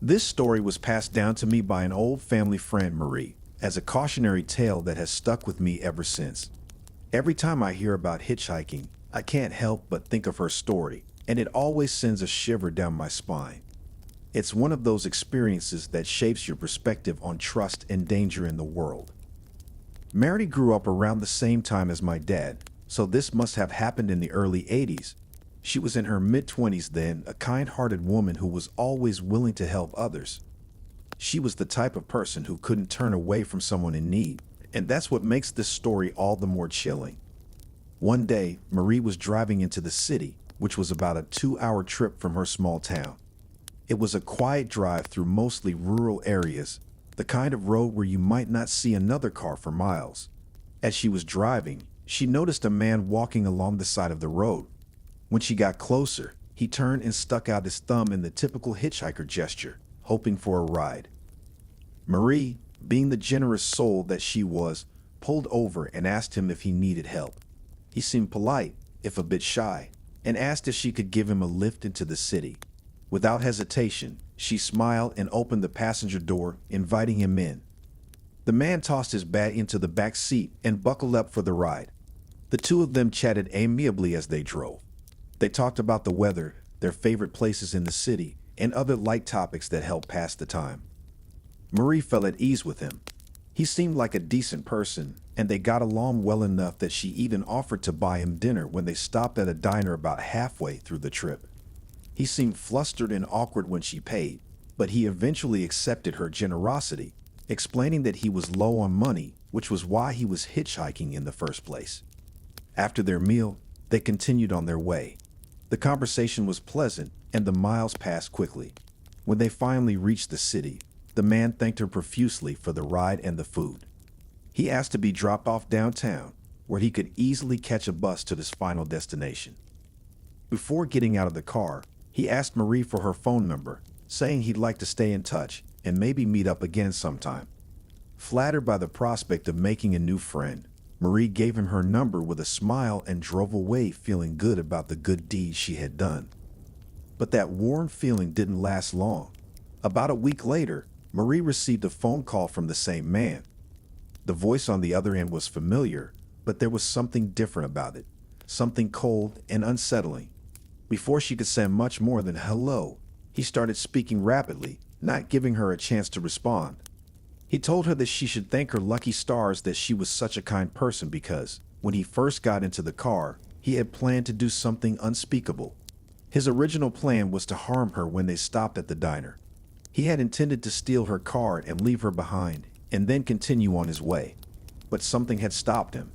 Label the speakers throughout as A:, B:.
A: This story was passed down to me by an old family friend, Marie, as a cautionary tale that has stuck with me ever since. Every time I hear about hitchhiking, I can't help but think of her story, and it always sends a shiver down my spine. It's one of those experiences that shapes your perspective on trust and danger in the world. Mary grew up around the same time as my dad, so this must have happened in the early 80s. She was in her mid-20s then, a kind-hearted woman who was always willing to help others. She was the type of person who couldn't turn away from someone in need, and that's what makes this story all the more chilling. One day, Marie was driving into the city, which was about a 2-hour trip from her small town. It was a quiet drive through mostly rural areas, the kind of road where you might not see another car for miles. As she was driving, she noticed a man walking along the side of the road. When she got closer, he turned and stuck out his thumb in the typical hitchhiker gesture, hoping for a ride. Marie, being the generous soul that she was, pulled over and asked him if he needed help. He seemed polite, if a bit shy, and asked if she could give him a lift into the city. Without hesitation, she smiled and opened the passenger door, inviting him in. The man tossed his bag into the back seat and buckled up for the ride. The two of them chatted amiably as they drove. They talked about the weather, their favorite places in the city, and other light topics that helped pass the time. Marie felt at ease with him. He seemed like a decent person, and they got along well enough that she even offered to buy him dinner when they stopped at a diner about halfway through the trip. He seemed flustered and awkward when she paid, but he eventually accepted her generosity, explaining that he was low on money, which was why he was hitchhiking in the first place. After their meal, they continued on their way. The conversation was pleasant, and the miles passed quickly. When they finally reached the city, the man thanked her profusely for the ride and the food. He asked to be dropped off downtown, where he could easily catch a bus to his final destination. Before getting out of the car, he asked Marie for her phone number, saying he'd like to stay in touch and maybe meet up again sometime. Flattered by the prospect of making a new friend, Marie gave him her number with a smile and drove away feeling good about the good deed she had done. But that warm feeling didn't last long. About a week later, Marie received a phone call from the same man. The voice on the other end was familiar, but there was something different about it, something cold and unsettling. Before she could say much more than hello, he started speaking rapidly, not giving her a chance to respond. He told her that she should thank her lucky stars that she was such a kind person because, when he first got into the car, he had planned to do something unspeakable. His original plan was to harm her when they stopped at the diner. He had intended to steal her car and leave her behind, and then continue on his way. But something had stopped him.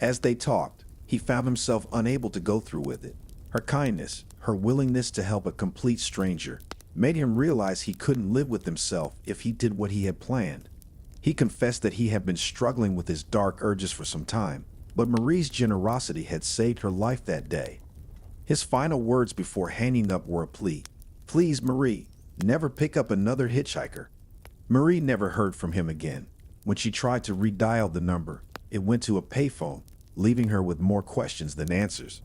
A: As they talked, he found himself unable to go through with it. Her kindness, her willingness to help a complete stranger, made him realize he couldn't live with himself if he did what he had planned. He confessed that he had been struggling with his dark urges for some time, but Marie's generosity had saved her life that day. His final words before hanging up were a plea. "Please, Marie, never pick up another hitchhiker." Marie never heard from him again. When she tried to redial the number, it went to a payphone, leaving her with more questions than answers.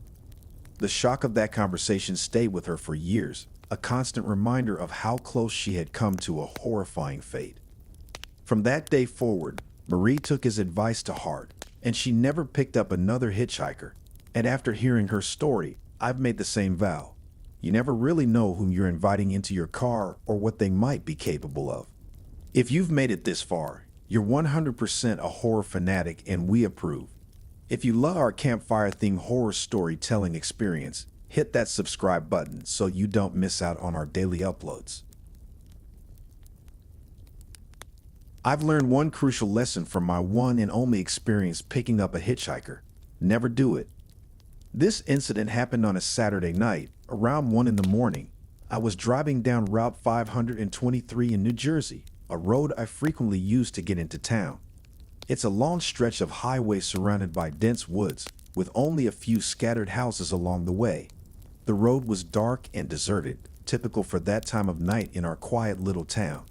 A: The shock of that conversation stayed with her for years, a constant reminder of how close she had come to a horrifying fate. From that day forward, Marie took his advice to heart, and she never picked up another hitchhiker. And after hearing her story, I've made the same vow. You never really know whom you're inviting into your car or what they might be capable of. If you've made it this far, you're 100% a horror fanatic, and we approve. If you love our Campfire-themed horror storytelling experience, hit that subscribe button so you don't miss out on our daily uploads. I've learned one crucial lesson from my one and only experience picking up a hitchhiker. Never do it. This incident happened on a Saturday night, around 1 in the morning. I was driving down Route 523 in New Jersey, a road I frequently use to get into town. It's a long stretch of highway surrounded by dense woods, with only a few scattered houses along the way. The road was dark and deserted, typical for that time of night in our quiet little town.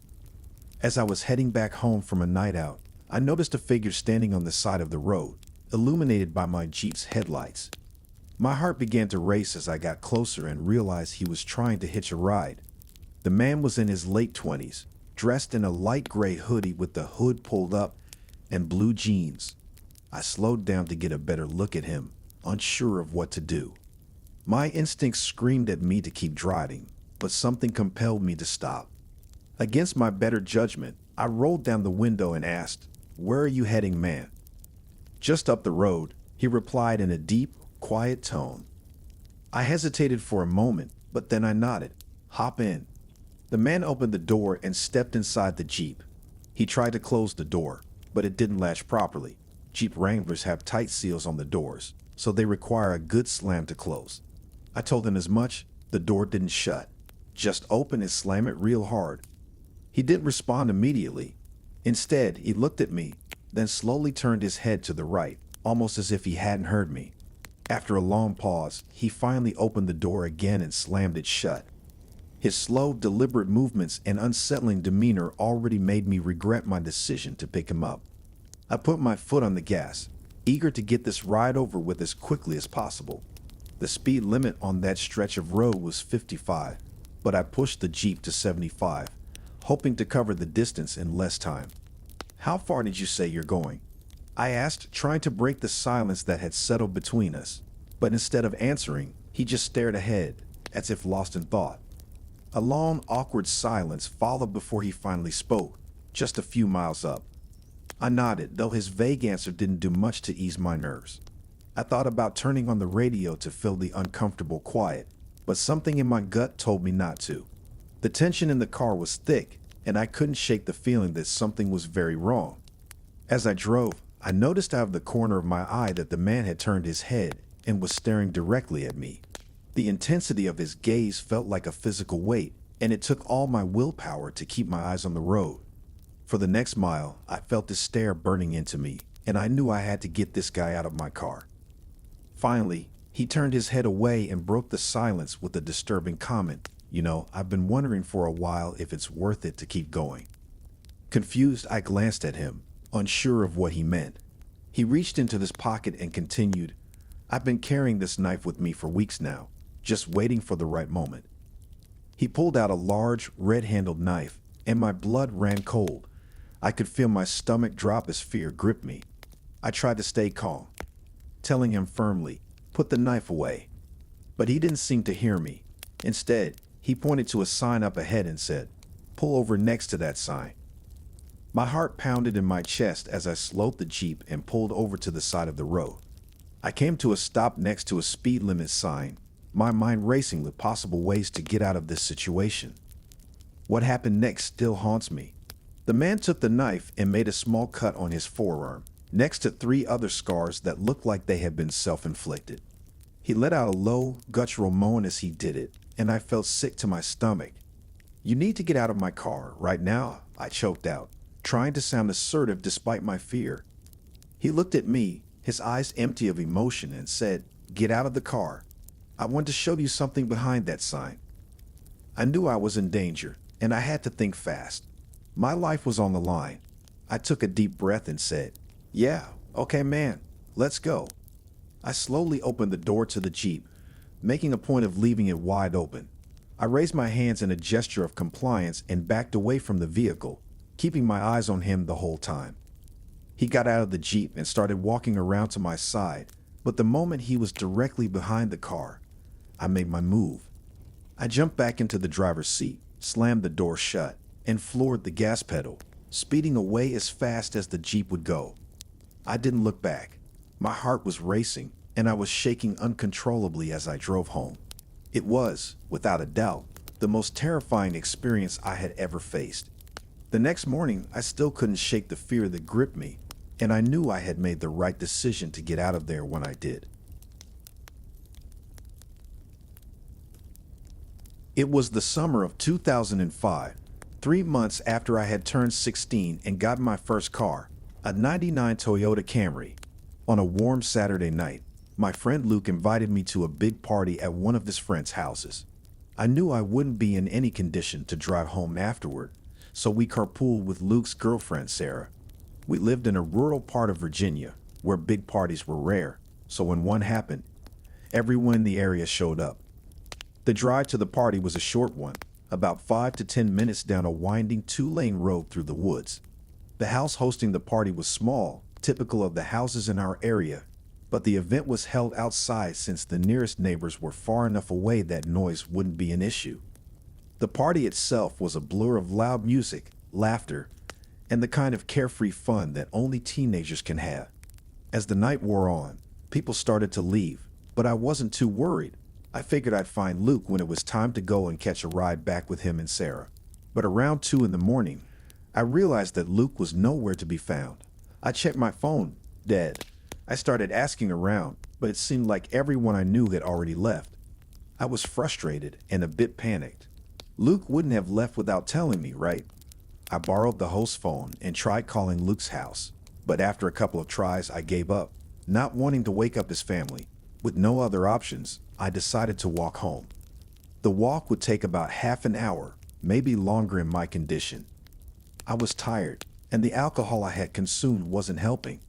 A: As I was heading back home from a night out, I noticed a figure standing on the side of the road, illuminated by my Jeep's headlights. My heart began to race as I got closer and realized he was trying to hitch a ride. The man was in his late 20s, dressed in a light gray hoodie with the hood pulled up and blue jeans. I slowed down to get a better look at him, unsure of what to do. My instincts screamed at me to keep driving, but something compelled me to stop. Against my better judgment, I rolled down the window and asked, "Where are you heading, man?" "Just up the road," he replied in a deep, quiet tone. I hesitated for a moment, but then I nodded. "Hop in." The man opened the door and stepped inside the Jeep. He tried to close the door, but it didn't latch properly. Jeep Wranglers have tight seals on the doors, so they require a good slam to close. I told him as much. The door didn't shut. "Just open and slam it real hard." He didn't respond immediately. Instead, he looked at me, then slowly turned his head to the right, almost as if he hadn't heard me. After a long pause, he finally opened the door again and slammed it shut. His slow, deliberate movements and unsettling demeanor already made me regret my decision to pick him up. I put my foot on the gas, eager to get this ride over with as quickly as possible. The speed limit on that stretch of road was 55, but I pushed the Jeep to 75, hoping to cover the distance in less time. "How far did you say you're going?" I asked, trying to break the silence that had settled between us. But instead of answering, he just stared ahead, as if lost in thought. A long, awkward silence followed before he finally spoke, "Just a few miles up." I nodded, though his vague answer didn't do much to ease my nerves. I thought about turning on the radio to fill the uncomfortable quiet, but something in my gut told me not to. The tension in the car was thick, and I couldn't shake the feeling that something was very wrong. As I drove, I noticed out of the corner of my eye that the man had turned his head and was staring directly at me. The intensity of his gaze felt like a physical weight, and it took all my willpower to keep my eyes on the road. For the next mile, I felt his stare burning into me, and I knew I had to get this guy out of my car. Finally, he turned his head away and broke the silence with a disturbing comment. "You know, I've been wondering for a while if it's worth it to keep going." Confused, I glanced at him, unsure of what he meant. He reached into his pocket and continued, "I've been carrying this knife with me for weeks now, just waiting for the right moment." He pulled out a large, red-handled knife, and my blood ran cold. I could feel my stomach drop as fear gripped me. I tried to stay calm, telling him firmly, "Put the knife away." But he didn't seem to hear me. Instead, he pointed to a sign up ahead and said, "Pull over next to that sign." My heart pounded in my chest as I slowed the Jeep and pulled over to the side of the road. I came to a stop next to a speed limit sign, my mind racing with possible ways to get out of this situation. What happened next still haunts me. The man took the knife and made a small cut on his forearm, next to 3 other scars that looked like they had been self-inflicted. He let out a low, guttural moan as he did it, and I felt sick to my stomach. "You need to get out of my car right now," I choked out, trying to sound assertive despite my fear. He looked at me, his eyes empty of emotion, and said, "Get out of the car. I want to show you something behind that sign." I knew I was in danger, and I had to think fast. My life was on the line. I took a deep breath and said, "Yeah, okay, man, let's go." I slowly opened the door to the Jeep, making a point of leaving it wide open. I raised my hands in a gesture of compliance and backed away from the vehicle, keeping my eyes on him the whole time. He got out of the Jeep and started walking around to my side, but the moment he was directly behind the car, I made my move. I jumped back into the driver's seat, slammed the door shut, and floored the gas pedal, speeding away as fast as the Jeep would go. I didn't look back. My heart was racing, and I was shaking uncontrollably as I drove home. It was, without a doubt, the most terrifying experience I had ever faced. The next morning, I still couldn't shake the fear that gripped me, and I knew I had made the right decision to get out of there when I did. It was the summer of 2005, 3 months after I had turned 16 and got my first car, a '99 Toyota Camry. On a warm Saturday night, my friend Luke invited me to a big party at one of his friends' houses. I knew I wouldn't be in any condition to drive home afterward, so we carpooled with Luke's girlfriend, Sarah. We lived in a rural part of Virginia, where big parties were rare, so when one happened, everyone in the area showed up. The drive to the party was a short one, about 5 to 10 minutes down a winding two-lane road through the woods. The house hosting the party was small, typical of the houses in our area, but the event was held outside since the nearest neighbors were far enough away that noise wouldn't be an issue. The party itself was a blur of loud music, laughter, and the kind of carefree fun that only teenagers can have. As the night wore on, people started to leave, but I wasn't too worried. I figured I'd find Luke when it was time to go and catch a ride back with him and Sarah. But around 2 in the morning, I realized that Luke was nowhere to be found. I checked my phone, dead. I started asking around, but it seemed like everyone I knew had already left. I was frustrated and a bit panicked. Luke wouldn't have left without telling me, right? I borrowed the host's phone and tried calling Luke's house, but after a couple of tries, I gave up, not wanting to wake up his family. With no other options, I decided to walk home. The walk would take about half an hour, maybe longer in my condition. I was tired, and the alcohol I had consumed wasn't helping.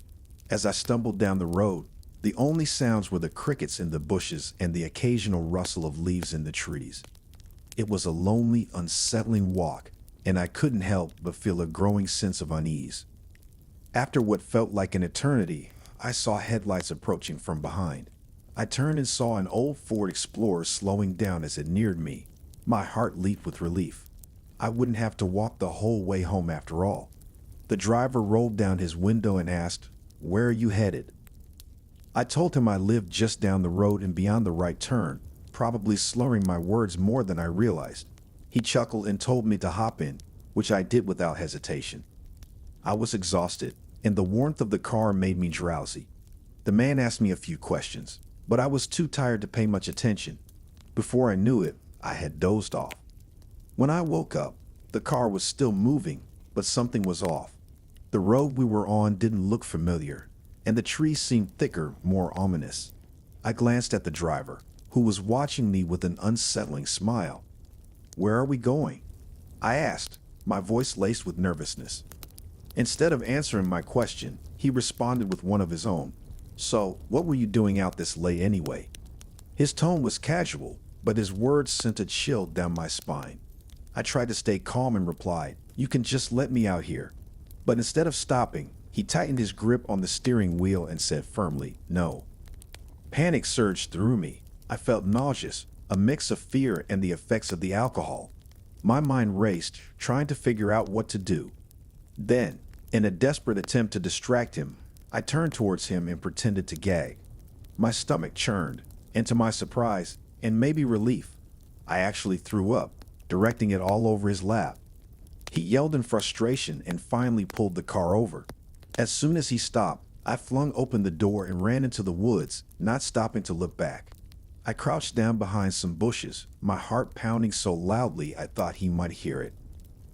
A: As I stumbled down the road, the only sounds were the crickets in the bushes and the occasional rustle of leaves in the trees. It was a lonely, unsettling walk, and I couldn't help but feel a growing sense of unease. After what felt like an eternity, I saw headlights approaching from behind. I turned and saw an old Ford Explorer slowing down as it neared me. My heart leaped with relief. I wouldn't have to walk the whole way home after all. The driver rolled down his window and asked, "Where are you headed?" I told him I lived just down the road and beyond the right turn, probably slurring my words more than I realized. He chuckled and told me to hop in, which I did without hesitation. I was exhausted, and the warmth of the car made me drowsy. The man asked me a few questions, but I was too tired to pay much attention. Before I knew it, I had dozed off. When I woke up, the car was still moving, but something was off. The road we were on didn't look familiar, and the trees seemed thicker, more ominous. I glanced at the driver, who was watching me with an unsettling smile. "Where are we going?" I asked, my voice laced with nervousness. Instead of answering my question, he responded with one of his own. "So, what were you doing out this late anyway?" His tone was casual, but his words sent a chill down my spine. I tried to stay calm and replied, "You can just let me out here." But instead of stopping, he tightened his grip on the steering wheel and said firmly, "No." Panic surged through me. I felt nauseous, a mix of fear and the effects of the alcohol. My mind raced, trying to figure out what to do. Then, in a desperate attempt to distract him, I turned towards him and pretended to gag. My stomach churned, and to my surprise, and maybe relief, I actually threw up, directing it all over his lap. He yelled in frustration and finally pulled the car over. As soon as he stopped, I flung open the door and ran into the woods, not stopping to look back. I crouched down behind some bushes, my heart pounding so loudly I thought he might hear it.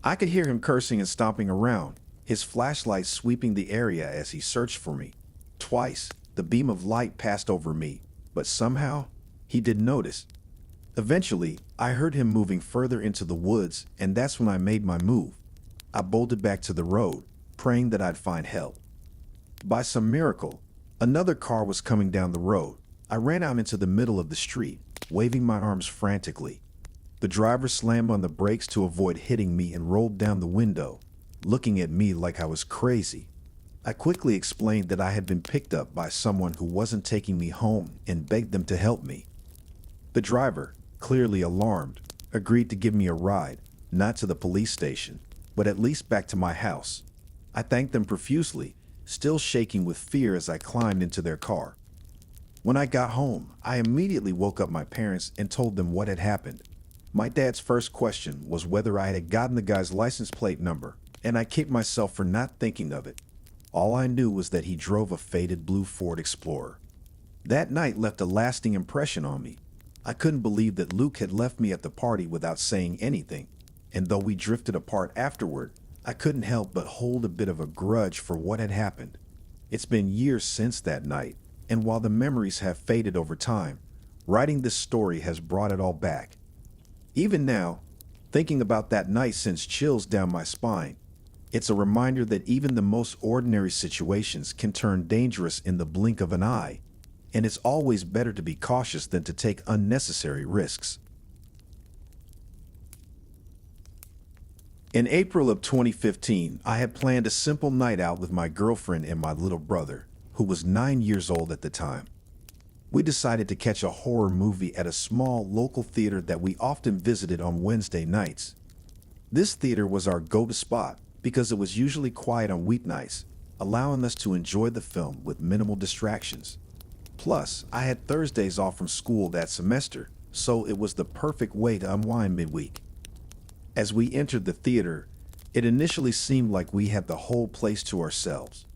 A: I could hear him cursing and stomping around, his flashlight sweeping the area as he searched for me. Twice, the beam of light passed over me, but somehow, he didn't notice. Eventually, I heard him moving further into the woods, and that's when I made my move. I bolted back to the road, praying that I'd find help. By some miracle, another car was coming down the road. I ran out into the middle of the street, waving my arms frantically. The driver slammed on the brakes to avoid hitting me and rolled down the window, looking at me like I was crazy. I quickly explained that I had been picked up by someone who wasn't taking me home and begged them to help me. The driver, clearly alarmed, agreed to give me a ride, not to the police station, but at least back to my house. I thanked them profusely, still shaking with fear as I climbed into their car. When I got home, I immediately woke up my parents and told them what had happened. My dad's first question was whether I had gotten the guy's license plate number, and I kicked myself for not thinking of it. All I knew was that he drove a faded blue Ford Explorer. That night left a lasting impression on me. I couldn't believe that Luke had left me at the party without saying anything, and though we drifted apart afterward, I couldn't help but hold a bit of a grudge for what had happened. It's been years since that night, and while the memories have faded over time, writing this story has brought it all back. Even now, thinking about that night sends chills down my spine. It's a reminder that even the most ordinary situations can turn dangerous in the blink of an eye, and it's always better to be cautious than to take unnecessary risks. In April of 2015, I had planned a simple night out with my girlfriend and my little brother, who was 9 years old at the time. We decided to catch a horror movie at a small local theater that we often visited on Wednesday nights. This theater was our go-to spot because it was usually quiet on weeknights, allowing us to enjoy the film with minimal distractions. Plus, I had Thursdays off from school that semester, so it was the perfect way to unwind midweek. As we entered the theater, it initially seemed like we had the whole place to ourselves.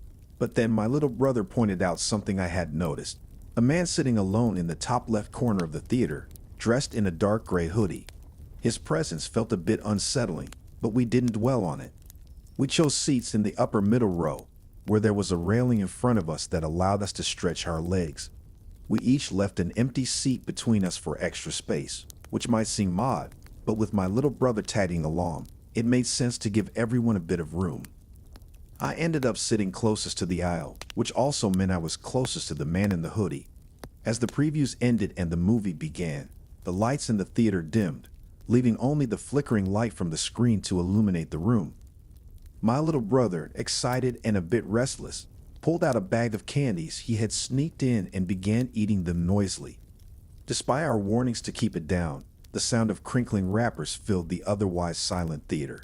A: But then my little brother pointed out something I hadn't noticed. A man sitting alone in the top left corner of the theater, dressed in a dark gray hoodie. His presence felt a bit unsettling, but we didn't dwell on it. We chose seats in the upper middle row, where there was a railing in front of us that allowed us to stretch our legs. We each left an empty seat between us for extra space, which might seem odd, but with my little brother tagging along, it made sense to give everyone a bit of room. I ended up sitting closest to the aisle, which also meant I was closest to the man in the hoodie. As the previews ended and the movie began, the lights in the theater dimmed, leaving only the flickering light from the screen to illuminate the room. My little brother, excited and a bit restless, pulled out a bag of candies he had sneaked in and began eating them noisily. Despite our warnings to keep it down, the sound of crinkling wrappers filled the otherwise silent theater.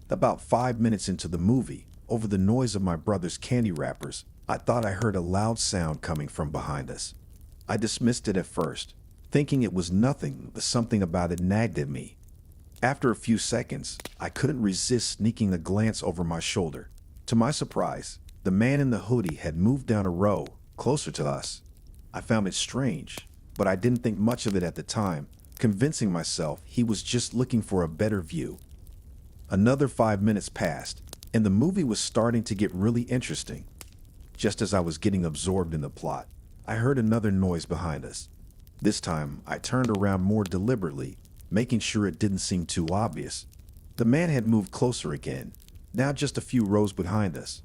A: About 5 minutes into the movie, over the noise of my brother's candy wrappers, I thought I heard a loud sound coming from behind us. I dismissed it at first, thinking it was nothing, but something about it nagged at me. After a few seconds, I couldn't resist sneaking a glance over my shoulder. To my surprise, the man in the hoodie had moved down a row, closer to us. I found it strange, but I didn't think much of it at the time, convincing myself he was just looking for a better view. Another 5 minutes passed, and the movie was starting to get really interesting. Just as I was getting absorbed in the plot, I heard another noise behind us. This time, I turned around more deliberately, making sure it didn't seem too obvious. The man had moved closer again, now just a few rows behind us.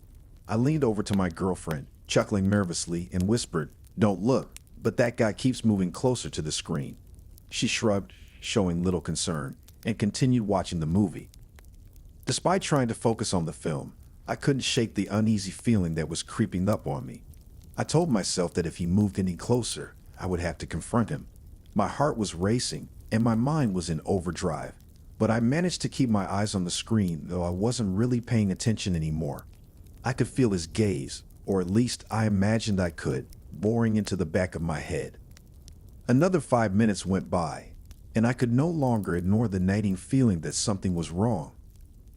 A: I leaned over to my girlfriend, chuckling nervously, and whispered, "Don't look, but that guy keeps moving closer to the screen." She shrugged, showing little concern, and continued watching the movie. Despite trying to focus on the film, I couldn't shake the uneasy feeling that was creeping up on me. I told myself that if he moved any closer, I would have to confront him. My heart was racing, and my mind was in overdrive. But I managed to keep my eyes on the screen, though I wasn't really paying attention anymore. I could feel his gaze, or at least I imagined I could, boring into the back of my head. Another 5 minutes went by, and I could no longer ignore the nagging feeling that something was wrong.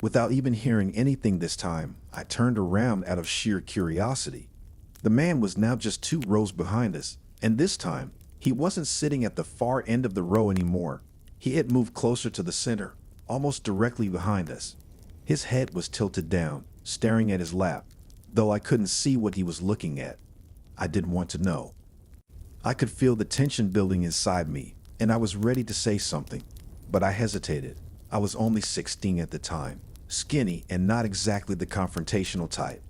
A: Without even hearing anything this time, I turned around out of sheer curiosity. The man was now just 2 rows behind us, and this time, he wasn't sitting at the far end of the row anymore. He had moved closer to the center, almost directly behind us. His head was tilted down, staring at his lap, though I couldn't see what he was looking at. I didn't want to know. I could feel the tension building inside me, and I was ready to say something, but I hesitated. I was only 16 at the time, skinny and not exactly the confrontational type.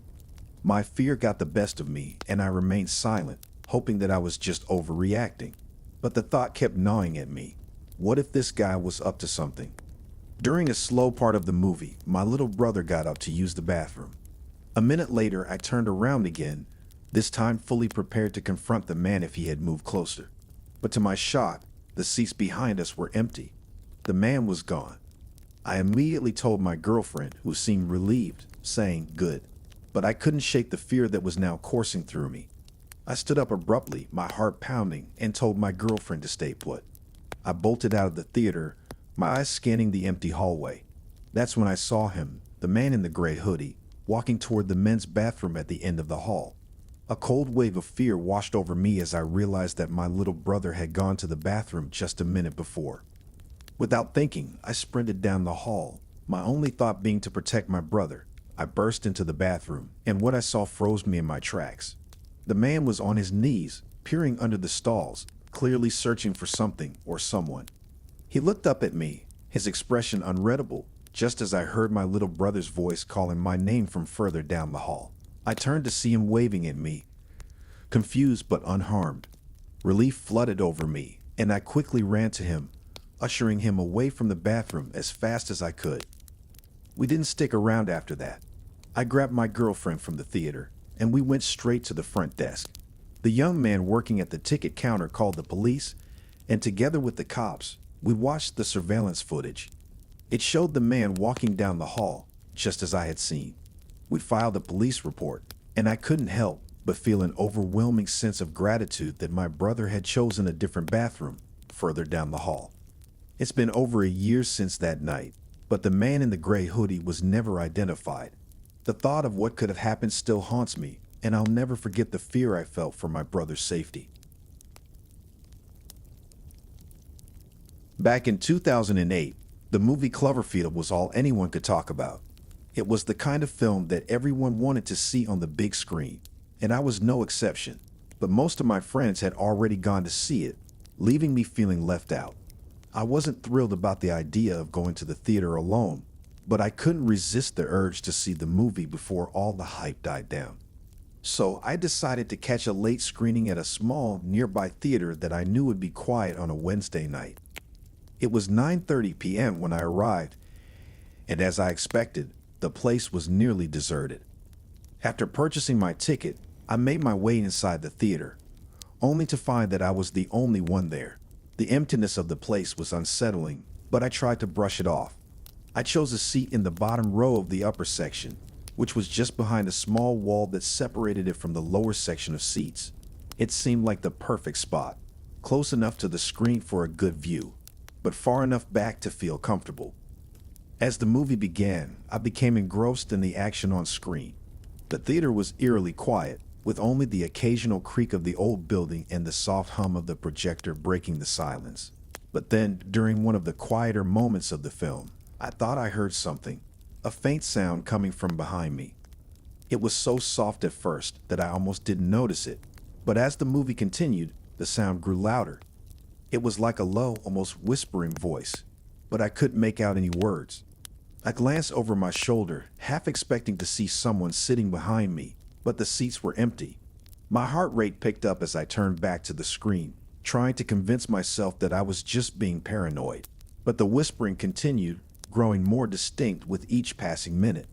A: My fear got the best of me, and I remained silent, hoping that I was just overreacting. But the thought kept gnawing at me. What if this guy was up to something? During a slow part of the movie, my little brother got up to use the bathroom. A minute later, I turned around again, this time fully prepared to confront the man if he had moved closer. But to my shock, the seats behind us were empty. The man was gone. I immediately told my girlfriend, who seemed relieved, saying, "Good." But I couldn't shake the fear that was now coursing through me. I stood up abruptly, my heart pounding, and told my girlfriend to stay put. I bolted out of the theater, my eyes scanning the empty hallway. That's when I saw him, the man in the gray hoodie, walking toward the men's bathroom at the end of the hall. A cold wave of fear washed over me as I realized that my little brother had gone to the bathroom just a minute before. Without thinking, I sprinted down the hall, my only thought being to protect my brother. I burst into the bathroom, and what I saw froze me in my tracks. The man was on his knees, peering under the stalls, clearly searching for something or someone. He looked up at me, his expression unreadable, just as I heard my little brother's voice calling my name from further down the hall. I turned to see him waving at me, confused but unharmed. Relief flooded over me, and I quickly ran to him, ushering him away from the bathroom as fast as I could. We didn't stick around after that. I grabbed my girlfriend from the theater, and we went straight to the front desk. The young man working at the ticket counter called the police, and together with the cops, we watched the surveillance footage. It showed the man walking down the hall, just as I had seen. We filed a police report, and I couldn't help but feel an overwhelming sense of gratitude that my brother had chosen a different bathroom further down the hall. It's been over a year since that night, but the man in the gray hoodie was never identified. The thought of what could have happened still haunts me, and I'll never forget the fear I felt for my brother's safety. Back in 2008, the movie Cloverfield was all anyone could talk about. It was the kind of film that everyone wanted to see on the big screen, and I was no exception. But most of my friends had already gone to see it, leaving me feeling left out. I wasn't thrilled about the idea of going to the theater alone, but I couldn't resist the urge to see the movie before all the hype died down. So I decided to catch a late screening at a small, nearby theater that I knew would be quiet on a Wednesday night. It was 9:30 p.m. when I arrived, and as I expected, the place was nearly deserted. After purchasing my ticket, I made my way inside the theater, only to find that I was the only one there. The emptiness of the place was unsettling, but I tried to brush it off. I chose a seat in the bottom row of the upper section, which was just behind a small wall that separated it from the lower section of seats. It seemed like the perfect spot, close enough to the screen for a good view, but far enough back to feel comfortable. As the movie began, I became engrossed in the action on screen. The theater was eerily quiet, with only the occasional creak of the old building and the soft hum of the projector breaking the silence. But then, during one of the quieter moments of the film, I thought I heard something, a faint sound coming from behind me. It was so soft at first that I almost didn't notice it, but as the movie continued, the sound grew louder. It was like a low, almost whispering voice, but I couldn't make out any words. I glanced over my shoulder, half expecting to see someone sitting behind me, but the seats were empty. My heart rate picked up as I turned back to the screen, trying to convince myself that I was just being paranoid. But the whispering continued, growing more distinct with each passing minute.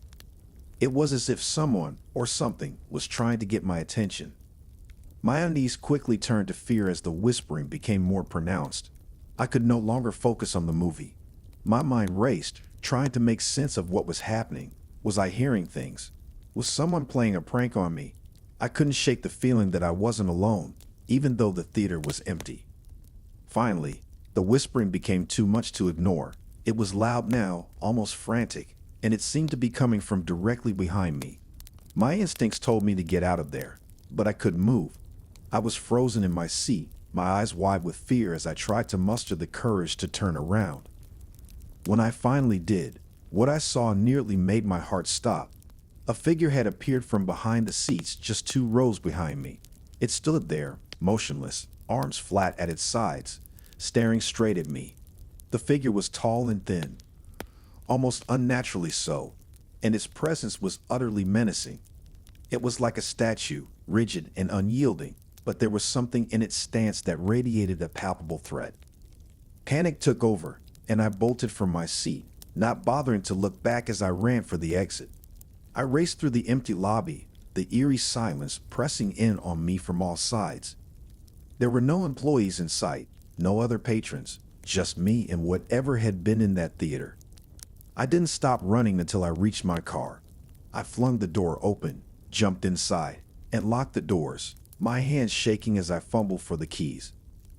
A: It was as if someone or something was trying to get my attention. My unease quickly turned to fear as the whispering became more pronounced. I could no longer focus on the movie. My mind raced, trying to make sense of what was happening. Was I hearing things? Was someone playing a prank on me? I couldn't shake the feeling that I wasn't alone, even though the theater was empty. Finally, the whispering became too much to ignore. It was loud now, almost frantic, and it seemed to be coming from directly behind me. My instincts told me to get out of there, but I couldn't move. I was frozen in my seat, my eyes wide with fear as I tried to muster the courage to turn around. When I finally did, what I saw nearly made my heart stop. A figure had appeared from behind the seats just 2 rows behind me. It stood there, motionless, arms flat at its sides, staring straight at me. The figure was tall and thin, almost unnaturally so, and its presence was utterly menacing. It was like a statue, rigid and unyielding, but there was something in its stance that radiated a palpable threat. Panic took over, and I bolted from my seat, not bothering to look back as I ran for the exit. I raced through the empty lobby, the eerie silence pressing in on me from all sides. There were no employees in sight, no other patrons, just me and whatever had been in that theater. I didn't stop running until I reached my car. I flung the door open, jumped inside, and locked the doors, my hands shaking as I fumbled for the keys.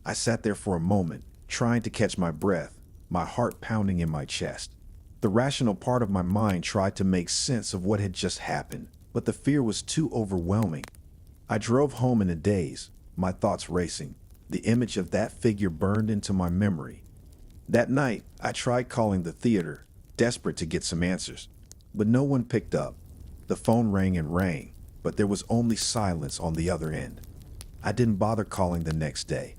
A: I sat there for a moment, trying to catch my breath, my heart pounding in my chest. The rational part of my mind tried to make sense of what had just happened, but the fear was too overwhelming. I drove home in a daze, my thoughts racing. The image of that figure burned into my memory. That night, I tried calling the theater, desperate to get some answers, but no one picked up. The phone rang and rang, but there was only silence on the other end. I didn't bother calling the next day.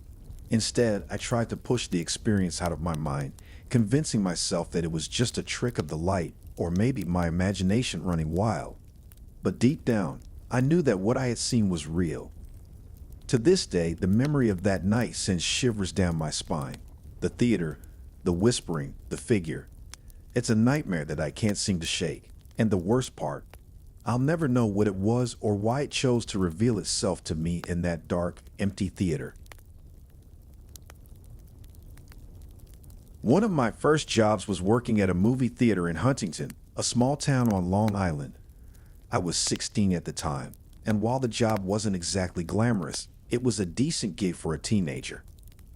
A: Instead, I tried to push the experience out of my mind, convincing myself that it was just a trick of the light, or maybe my imagination running wild. But deep down, I knew that what I had seen was real. To this day, the memory of that night sends shivers down my spine. The theater, the whispering, the figure. It's a nightmare that I can't seem to shake. And the worst part, I'll never know what it was or why it chose to reveal itself to me in that dark, empty theater. One of my first jobs was working at a movie theater in Huntington, a small town on Long Island. I was 16 at the time, and while the job wasn't exactly glamorous, it was a decent gig for a teenager.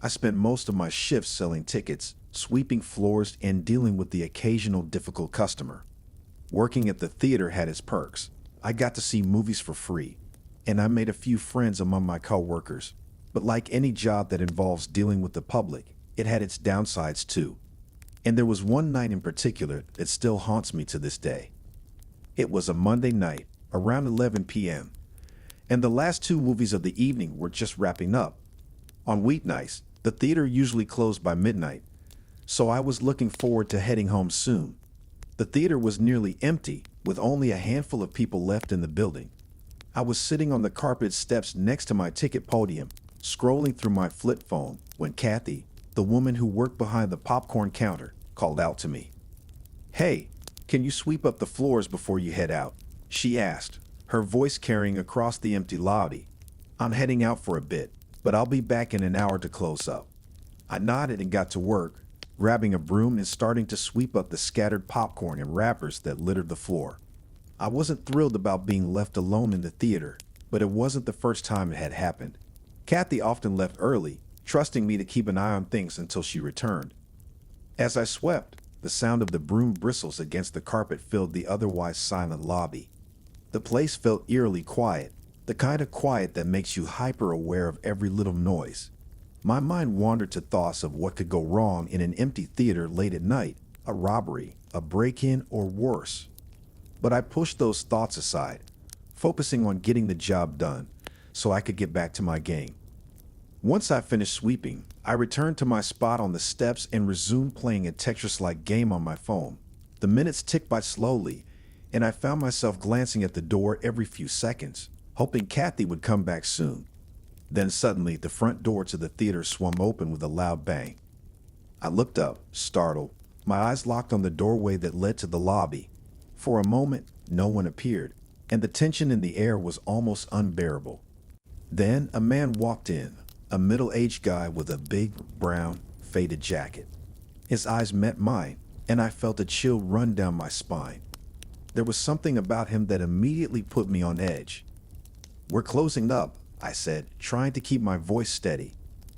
A: I spent most of my shifts selling tickets, sweeping floors, and dealing with the occasional difficult customer. Working at the theater had its perks. I got to see movies for free, and I made a few friends among my coworkers. But like any job that involves dealing with the public, it had its downsides too. And there was one night in particular that still haunts me to this day. It was a Monday night, around 11 p.m., and the last two movies of the evening were just wrapping up. On weeknights, the theater usually closed by midnight, so I was looking forward to heading home soon. The theater was nearly empty, with only a handful of people left in the building. I was sitting on the carpeted steps next to my ticket podium, scrolling through my flip phone, when Kathy, the woman who worked behind the popcorn counter, called out to me. "Hey, can you sweep up the floors before you head out?" she asked, her voice carrying across the empty lobby. "I'm heading out for a bit, but I'll be back in an hour to close up." I nodded and got to work, grabbing a broom and starting to sweep up the scattered popcorn and wrappers that littered the floor. I wasn't thrilled about being left alone in the theater, but it wasn't the first time it had happened. Kathy often left early, trusting me to keep an eye on things until she returned. As I swept, the sound of the broom bristles against the carpet filled the otherwise silent lobby. The place felt eerily quiet, the kind of quiet that makes you hyper-aware of every little noise. My mind wandered to thoughts of what could go wrong in an empty theater late at night, a robbery, a break-in, or worse. But I pushed those thoughts aside, focusing on getting the job done so I could get back to my game. Once I finished sweeping, I returned to my spot on the steps and resumed playing a Tetris-like game on my phone. The minutes ticked by slowly, and I found myself glancing at the door every few seconds, hoping Kathy would come back soon. Then suddenly, the front door to the theater swung open with a loud bang. I looked up, startled, my eyes locked on the doorway that led to the lobby. For a moment, no one appeared, and the tension in the air was almost unbearable. Then a man walked in, a middle-aged guy with a big, brown, faded jacket. His eyes met mine, and I felt a chill run down my spine. There was something about him that immediately put me on edge. "We're closing up," I said, trying to keep my voice steady.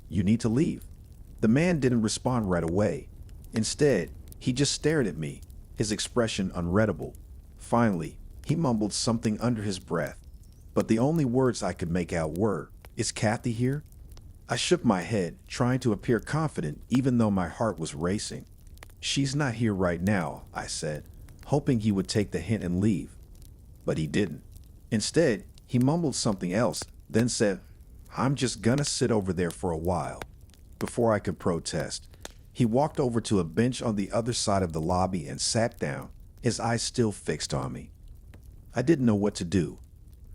A: "You need to leave." The man didn't respond right away. Instead, he just stared at me, his expression unreadable. Finally, he mumbled something under his breath, but the only words I could make out were, "Is Kathy here?" I shook my head, trying to appear confident even though my heart was racing. "She's not here right now," I said, hoping he would take the hint and leave. But he didn't. Instead, he mumbled something else, then said, "I'm just gonna sit over there for a while." Before I could protest, he walked over to a bench on the other side of the lobby and sat down, his eyes still fixed on me. I didn't know what to do.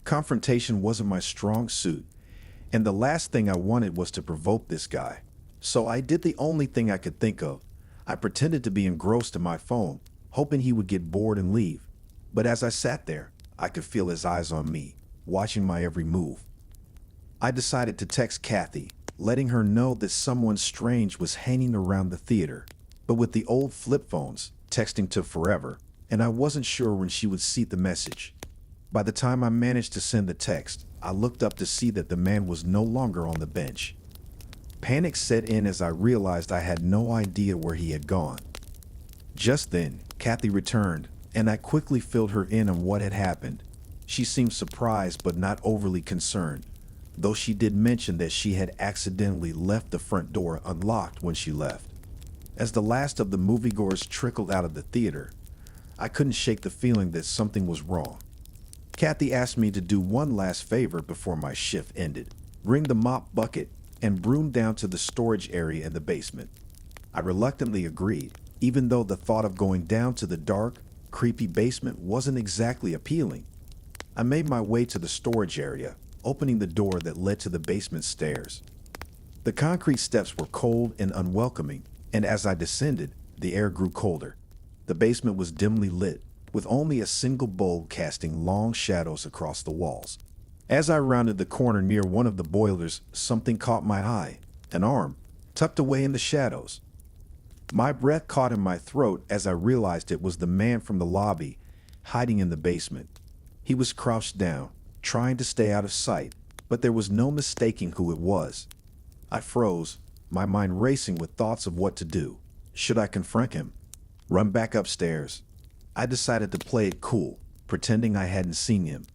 A: Confrontation wasn't my strong suit, and the last thing I wanted was to provoke this guy. So I did the only thing I could think of. I pretended to be engrossed in my phone, hoping he would get bored and leave. But as I sat there, I could feel his eyes on me, watching my every move. I decided to text Kathy, letting her know that someone strange was hanging around the theater. But with the old flip phones, texting took forever, and I wasn't sure when she would see the message. By the time I managed to send the text, I looked up to see that the man was no longer on the bench. Panic set in as I realized I had no idea where he had gone. Just then, Kathy returned, and I quickly filled her in on what had happened. She seemed surprised but not overly concerned, though she did mention that she had accidentally left the front door unlocked when she left. As the last of the moviegoers trickled out of the theater, I couldn't shake the feeling that something was wrong. Kathy asked me to do one last favor before my shift ended: bring the mop bucket and broom down to the storage area in the basement. I reluctantly agreed, even though the thought of going down to the dark, creepy basement wasn't exactly appealing. I made my way to the storage area, opening the door that led to the basement stairs. The concrete steps were cold and unwelcoming, and as I descended, the air grew colder. The basement was dimly lit, with only a single bulb casting long shadows across the walls. As I rounded the corner near one of the boilers, something caught my eye. An arm, tucked away in the shadows. My breath caught in my throat as I realized it was the man from the lobby, hiding in the basement. He was crouched down, trying to stay out of sight, but there was no mistaking who it was. I froze, my mind racing with thoughts of what to do. Should I confront him? Run back upstairs? I decided to play it cool, pretending I hadn't seen him.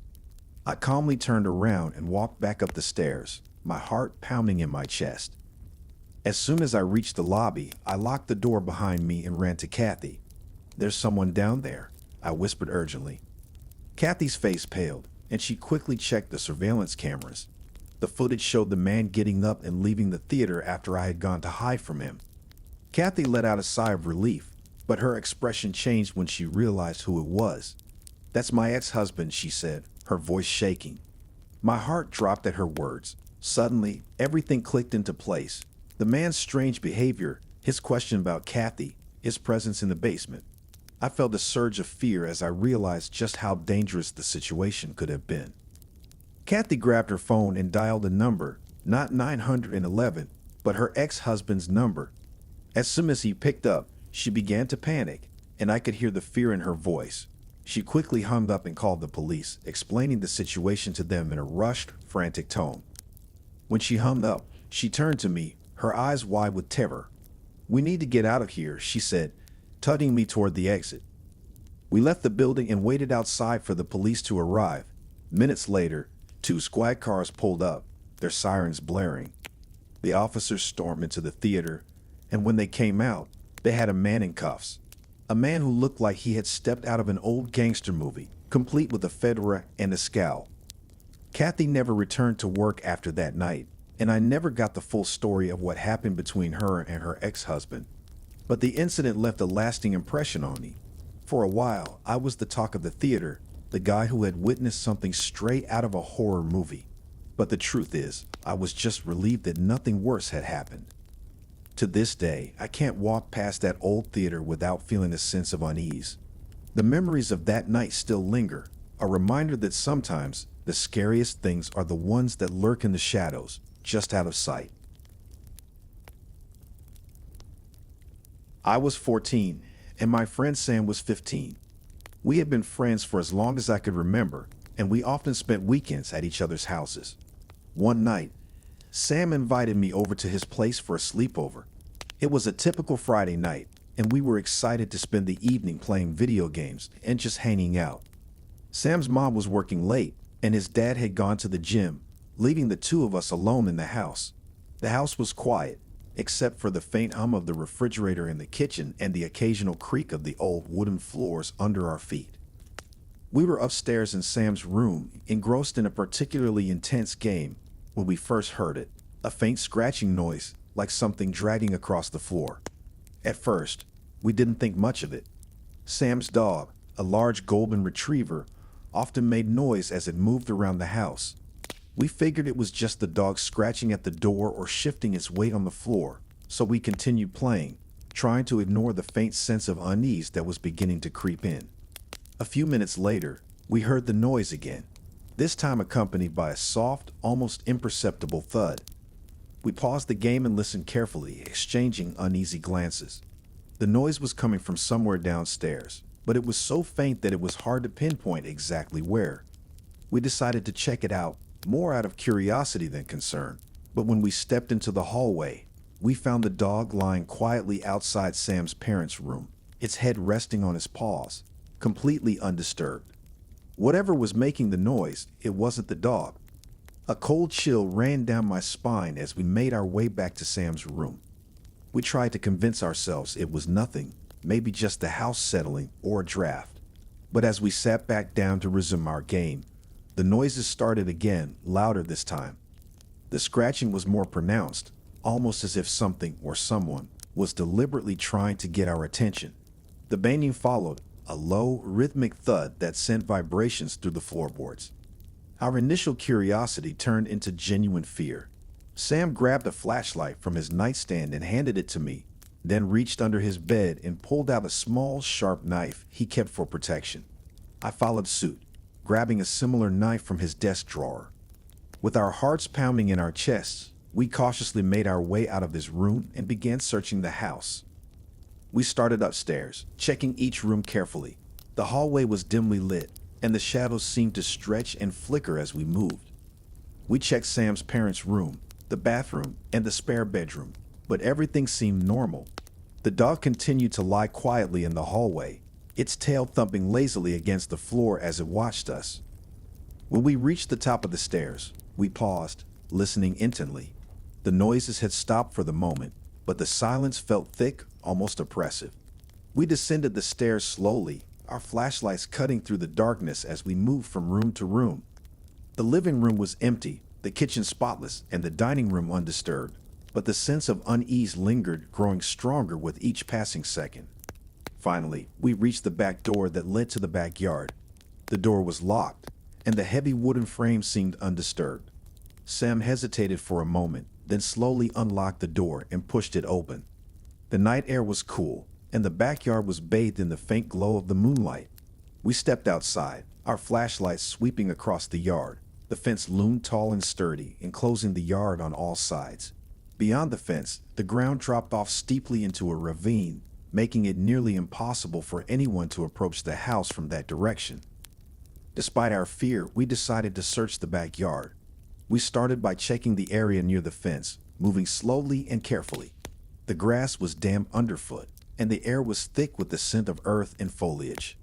A: I calmly turned around and walked back up the stairs, my heart pounding in my chest. As soon as I reached the lobby, I locked the door behind me and ran to Kathy. "There's someone down there," I whispered urgently. Kathy's face paled, and she quickly checked the surveillance cameras. The footage showed the man getting up and leaving the theater after I had gone to hide from him. Kathy let out a sigh of relief, but her expression changed when she realized who it was. "That's my ex-husband," she said, her voice shaking. My heart dropped at her words. Suddenly, everything clicked into place. The man's strange behavior, his question about Kathy, his presence in the basement. I felt a surge of fear as I realized just how dangerous the situation could have been. Kathy grabbed her phone and dialed a number, not 911, but her ex-husband's number. As soon as he picked up, she began to panic, and I could hear the fear in her voice. She quickly hung up and called the police, explaining the situation to them in a rushed, frantic tone. When she hung up, she turned to me, her eyes wide with terror. "We need to get out of here," she said, tugging me toward the exit. We left the building and waited outside for the police to arrive. Minutes later, 2 squad cars pulled up, their sirens blaring. The officers stormed into the theater, and when they came out, they had a man in cuffs. A man who looked like he had stepped out of an old gangster movie, complete with a fedora and a scowl. Kathy never returned to work after that night, and I never got the full story of what happened between her and her ex-husband. But the incident left a lasting impression on me. For a while, I was the talk of the theater, the guy who had witnessed something straight out of a horror movie. But the truth is, I was just relieved that nothing worse had happened. To this day, I can't walk past that old theater without feeling a sense of unease. The memories of that night still linger, a reminder that sometimes the scariest things are the ones that lurk in the shadows, just out of sight. I was 14, and my friend Sam was 15. We had been friends for as long as I could remember, and we often spent weekends at each other's houses. One night, Sam invited me over to his place for a sleepover. It was a typical Friday night, and we were excited to spend the evening playing video games and just hanging out. Sam's mom was working late, and his dad had gone to the gym, leaving the two of us alone in the house. The house was quiet, except for the faint hum of the refrigerator in the kitchen and the occasional creak of the old wooden floors under our feet. We were upstairs in Sam's room, engrossed in a particularly intense game, when we first heard it, a faint scratching noise, like something dragging across the floor. At first, we didn't think much of it. Sam's dog, a large golden retriever, often made noise as it moved around the house. We figured it was just the dog scratching at the door or shifting its weight on the floor, so we continued playing, trying to ignore the faint sense of unease that was beginning to creep in. A few minutes later, we heard the noise again, this time accompanied by a soft, almost imperceptible thud. We paused the game and listened carefully, exchanging uneasy glances. The noise was coming from somewhere downstairs, but it was so faint that it was hard to pinpoint exactly where. We decided to check it out, more out of curiosity than concern, but when we stepped into the hallway, we found the dog lying quietly outside Sam's parents' room, its head resting on his paws, completely undisturbed. Whatever was making the noise, it wasn't the dog. A cold chill ran down my spine as we made our way back to Sam's room. We tried to convince ourselves it was nothing, maybe just the house settling or a draft. But as we sat back down to resume our game, the noises started again, louder this time. The scratching was more pronounced, almost as if something or someone was deliberately trying to get our attention. The banging followed, a low, rhythmic thud that sent vibrations through the floorboards. Our initial curiosity turned into genuine fear. Sam grabbed a flashlight from his nightstand and handed it to me, then reached under his bed and pulled out a small, sharp knife he kept for protection. I followed suit, grabbing a similar knife from his desk drawer. With our hearts pounding in our chests, we cautiously made our way out of his room and began searching the house. We started upstairs, checking each room carefully. The hallway was dimly lit, and the shadows seemed to stretch and flicker as we moved. We checked Sam's parents' room, the bathroom, and the spare bedroom, but everything seemed normal. The dog continued to lie quietly in the hallway, its tail thumping lazily against the floor as it watched us. When we reached the top of the stairs, we paused, listening intently. The noises had stopped for the moment, but the silence felt thick, almost oppressive. We descended the stairs slowly, our flashlights cutting through the darkness as we moved from room to room. The living room was empty, the kitchen spotless, and the dining room undisturbed, but the sense of unease lingered, growing stronger with each passing second. Finally, we reached the back door that led to the backyard. The door was locked, and the heavy wooden frame seemed undisturbed. Sam hesitated for a moment, then slowly unlocked the door and pushed it open. The night air was cool, and the backyard was bathed in the faint glow of the moonlight. We stepped outside, our flashlights sweeping across the yard. The fence loomed tall and sturdy, enclosing the yard on all sides. Beyond the fence, the ground dropped off steeply into a ravine, making it nearly impossible for anyone to approach the house from that direction. Despite our fear, we decided to search the backyard. We started by checking the area near the fence, moving slowly and carefully. The grass was damp underfoot, and the air was thick with the scent of earth and foliage.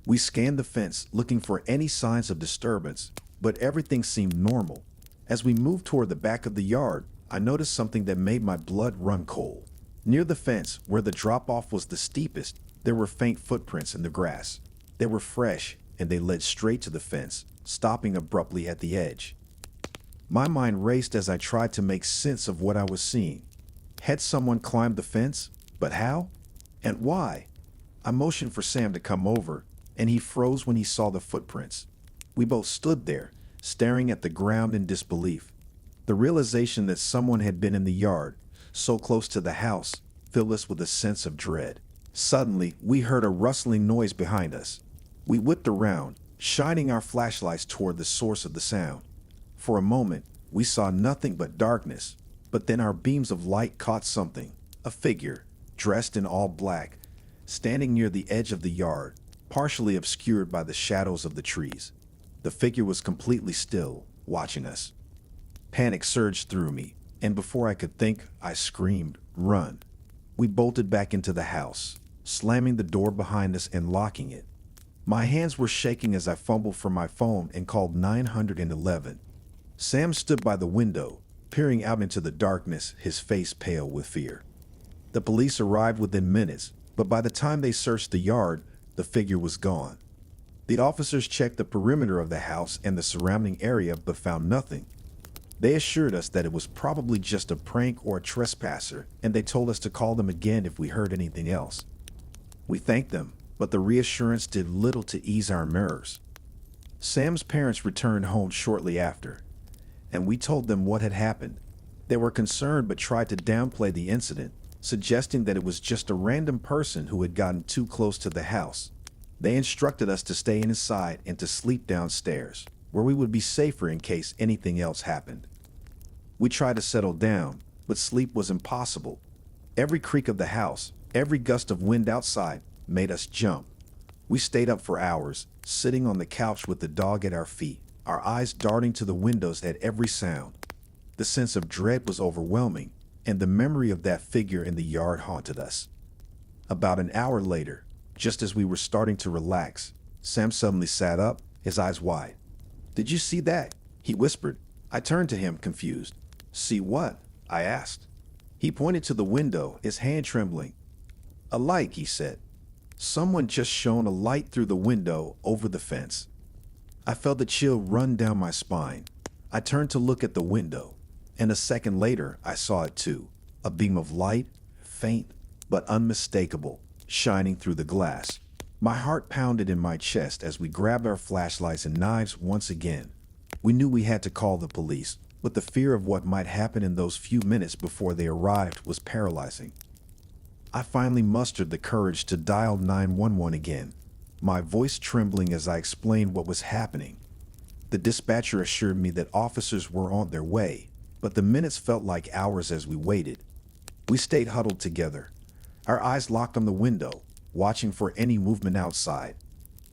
A: We scanned the fence, looking for any signs of disturbance, but everything seemed normal. As we moved toward the back of the yard, I noticed something that made my blood run cold. Near the fence, where the drop-off was the steepest, there were faint footprints in the grass. They were fresh, and they led straight to the fence, stopping abruptly at the edge. My mind raced as I tried to make sense of what I was seeing. Had someone climbed the fence? But how? And why? I motioned for Sam to come over, and he froze when he saw the footprints. We both stood there, staring at the ground in disbelief. The realization that someone had been in the yard, so close to the house, filled us with a sense of dread. Suddenly, we heard a rustling noise behind us. We whipped around, shining our flashlights toward the source of the sound. For a moment, we saw nothing but darkness, but then our beams of light caught something, a figure, dressed in all black, standing near the edge of the yard, partially obscured by the shadows of the trees. The figure was completely still, watching us. Panic surged through me, and before I could think, I screamed, "Run!" We bolted back into the house, slamming the door behind us and locking it. My hands were shaking as I fumbled for my phone and called 911. Sam stood by the window, peering out into the darkness, his face pale with fear. The police arrived within minutes, but by the time they searched the yard, the figure was gone. The officers checked the perimeter of the house and the surrounding area but found nothing. They assured us that it was probably just a prank or a trespasser, and they told us to call them again if we heard anything else. We thanked them, but the reassurance did little to ease our nerves. Sam's parents returned home shortly after, and we told them what had happened. They were concerned but tried to downplay the incident, suggesting that it was just a random person who had gotten too close to the house. They instructed us to stay inside and to sleep downstairs, where we would be safer in case anything else happened. We tried to settle down, but sleep was impossible. Every creak of the house, every gust of wind outside, made us jump. We stayed up for hours, sitting on the couch with the dog at our feet, our eyes darting to the windows at every sound. The sense of dread was overwhelming, and the memory of that figure in the yard haunted us. About an hour later, just as we were starting to relax, Sam suddenly sat up, his eyes wide. "Did you see that?" he whispered. I turned to him, confused. "See what?" I asked. He pointed to the window, his hand trembling. "A light," he said. Someone just shone a light through the window over the fence. I felt a chill run down my spine. I turned to look at the window, and a second later I saw it too. A beam of light, faint but unmistakable, shining through the glass. My heart pounded in my chest as we grabbed our flashlights and knives once again. We knew we had to call the police, but the fear of what might happen in those few minutes before they arrived was paralyzing. I finally mustered the courage to dial 911 again, my voice trembling as I explained what was happening. The dispatcher assured me that officers were on their way, but the minutes felt like hours as we waited. We stayed huddled together, our eyes locked on the window, watching for any movement outside.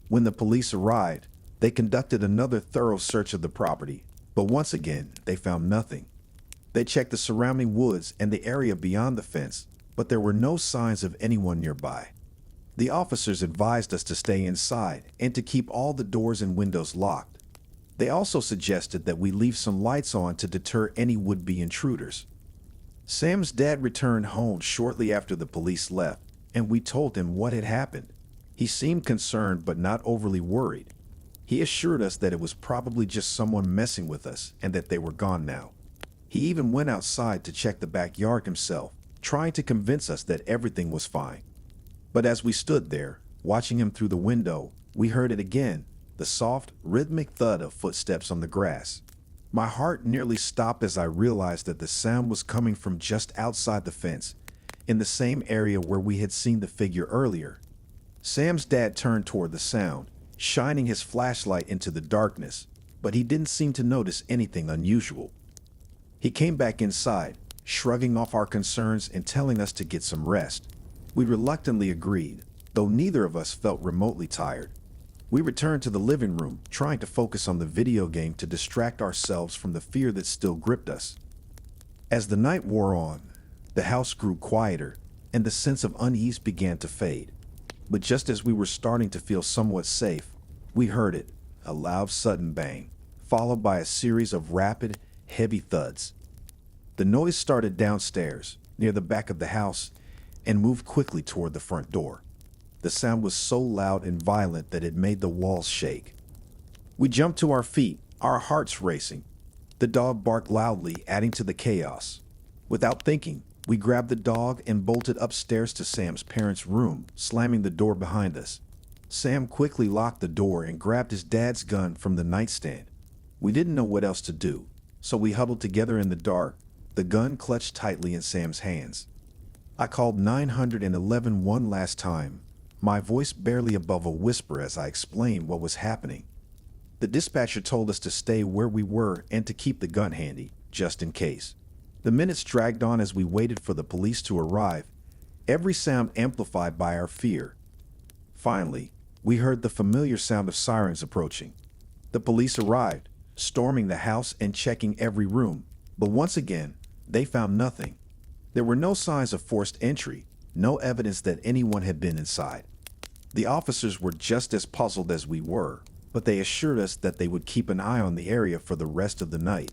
A: When the police arrived, they conducted another thorough search of the property, but once again, they found nothing. They checked the surrounding woods and the area beyond the fence, but there were no signs of anyone nearby. The officers advised us to stay inside and to keep all the doors and windows locked. They also suggested that we leave some lights on to deter any would-be intruders. Sam's dad returned home shortly after the police left, and we told him what had happened. He seemed concerned but not overly worried. He assured us that it was probably just someone messing with us and that they were gone now. He even went outside to check the backyard himself, trying to convince us that everything was fine. But as we stood there, watching him through the window, we heard it again, the soft, rhythmic thud of footsteps on the grass. My heart nearly stopped as I realized that the sound was coming from just outside the fence, in the same area where we had seen the figure earlier. Sam's dad turned toward the sound, shining his flashlight into the darkness, but he didn't seem to notice anything unusual. He came back inside, shrugging off our concerns and telling us to get some rest. We reluctantly agreed, though neither of us felt remotely tired. We returned to the living room, trying to focus on the video game to distract ourselves from the fear that still gripped us. As the night wore on, the house grew quieter, and the sense of unease began to fade. But just as we were starting to feel somewhat safe, we heard it, a loud sudden bang, followed by a series of rapid, heavy thuds. The noise started downstairs, near the back of the house, and moved quickly toward the front door. The sound was so loud and violent that it made the walls shake. We jumped to our feet, our hearts racing. The dog barked loudly, adding to the chaos. Without thinking, we grabbed the dog and bolted upstairs to Sam's parents' room, slamming the door behind us. Sam quickly locked the door and grabbed his dad's gun from the nightstand. We didn't know what else to do, so we huddled together in the dark, the gun clutched tightly in Sam's hands. I called 911 one last time, my voice barely above a whisper as I explained what was happening. The dispatcher told us to stay where we were and to keep the gun handy, just in case. The minutes dragged on as we waited for the police to arrive, every sound amplified by our fear. Finally, we heard the familiar sound of sirens approaching. The police arrived, storming the house and checking every room, but once again, they found nothing. There were no signs of forced entry, no evidence that anyone had been inside. The officers were just as puzzled as we were, but they assured us that they would keep an eye on the area for the rest of the night.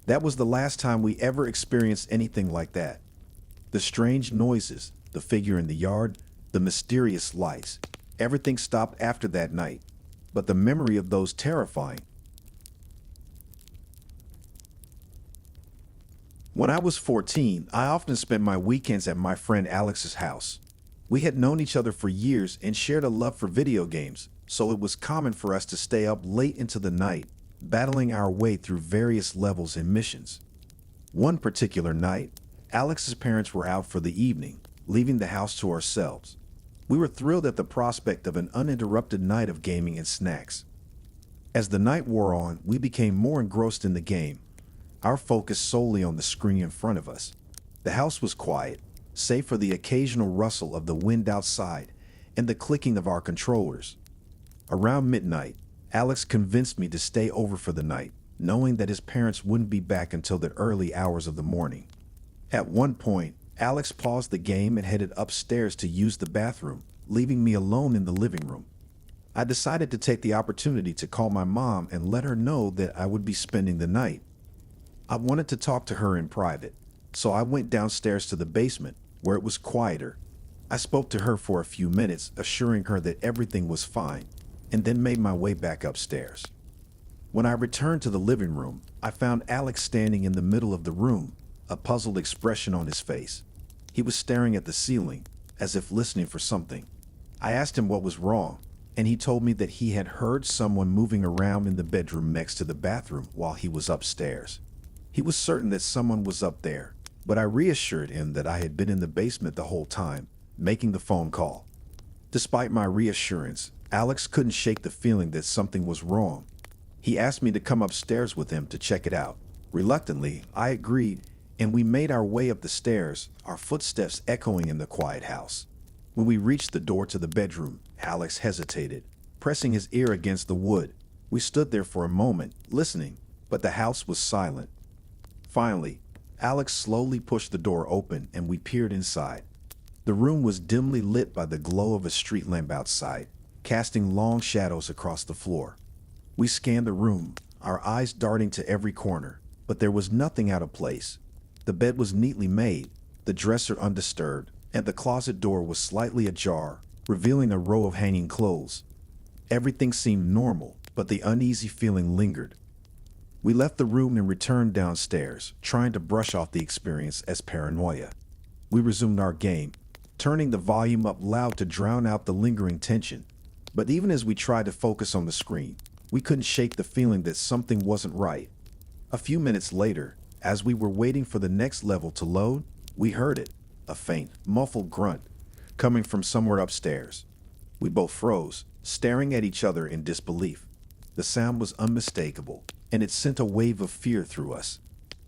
A: That was the last time we ever experienced anything like that. The strange noises, the figure in the yard, the mysterious lights, everything stopped after that night, but the memory of those terrifying. When I was 14, I often spent my weekends at my friend Alex's house. We had known each other for years and shared a love for video games, so it was common for us to stay up late into the night, battling our way through various levels and missions. One particular night, Alex's parents were out for the evening, leaving the house to ourselves. We were thrilled at the prospect of an uninterrupted night of gaming and snacks. As the night wore on, we became more engrossed in the game, our focus solely on the screen in front of us. The house was quiet, save for the occasional rustle of the wind outside and the clicking of our controllers. Around midnight, Alex convinced me to stay over for the night, knowing that his parents wouldn't be back until the early hours of the morning. At one point, Alex paused the game and headed upstairs to use the bathroom, leaving me alone in the living room. I decided to take the opportunity to call my mom and let her know that I would be spending the night. I wanted to talk to her in private, so I went downstairs to the basement, where it was quieter. I spoke to her for a few minutes, assuring her that everything was fine, and then made my way back upstairs. When I returned to the living room, I found Alex standing in the middle of the room, a puzzled expression on his face. He was staring at the ceiling, as if listening for something. I asked him what was wrong, and he told me that he had heard someone moving around in the bedroom next to the bathroom while he was upstairs. He was certain that someone was up there, but I reassured him that I had been in the basement the whole time, making the phone call. Despite my reassurance, Alex couldn't shake the feeling that something was wrong. He asked me to come upstairs with him to check it out. Reluctantly, I agreed, and we made our way up the stairs, our footsteps echoing in the quiet house. When we reached the door to the bedroom, Alex hesitated, pressing his ear against the wood. We stood there for a moment, listening, but the house was silent. Finally, Alex slowly pushed the door open and we peered inside. The room was dimly lit by the glow of a street lamp outside, casting long shadows across the floor. We scanned the room, our eyes darting to every corner, but there was nothing out of place. The bed was neatly made, the dresser undisturbed, and the closet door was slightly ajar, revealing a row of hanging clothes. Everything seemed normal, but the uneasy feeling lingered. We left the room and returned downstairs, trying to brush off the experience as paranoia. We resumed our game, turning the volume up loud to drown out the lingering tension. But even as we tried to focus on the screen, we couldn't shake the feeling that something wasn't right. A few minutes later, as we were waiting for the next level to load, we heard it, a faint, muffled grunt, coming from somewhere upstairs. We both froze, staring at each other in disbelief. The sound was unmistakable, and it sent a wave of fear through us.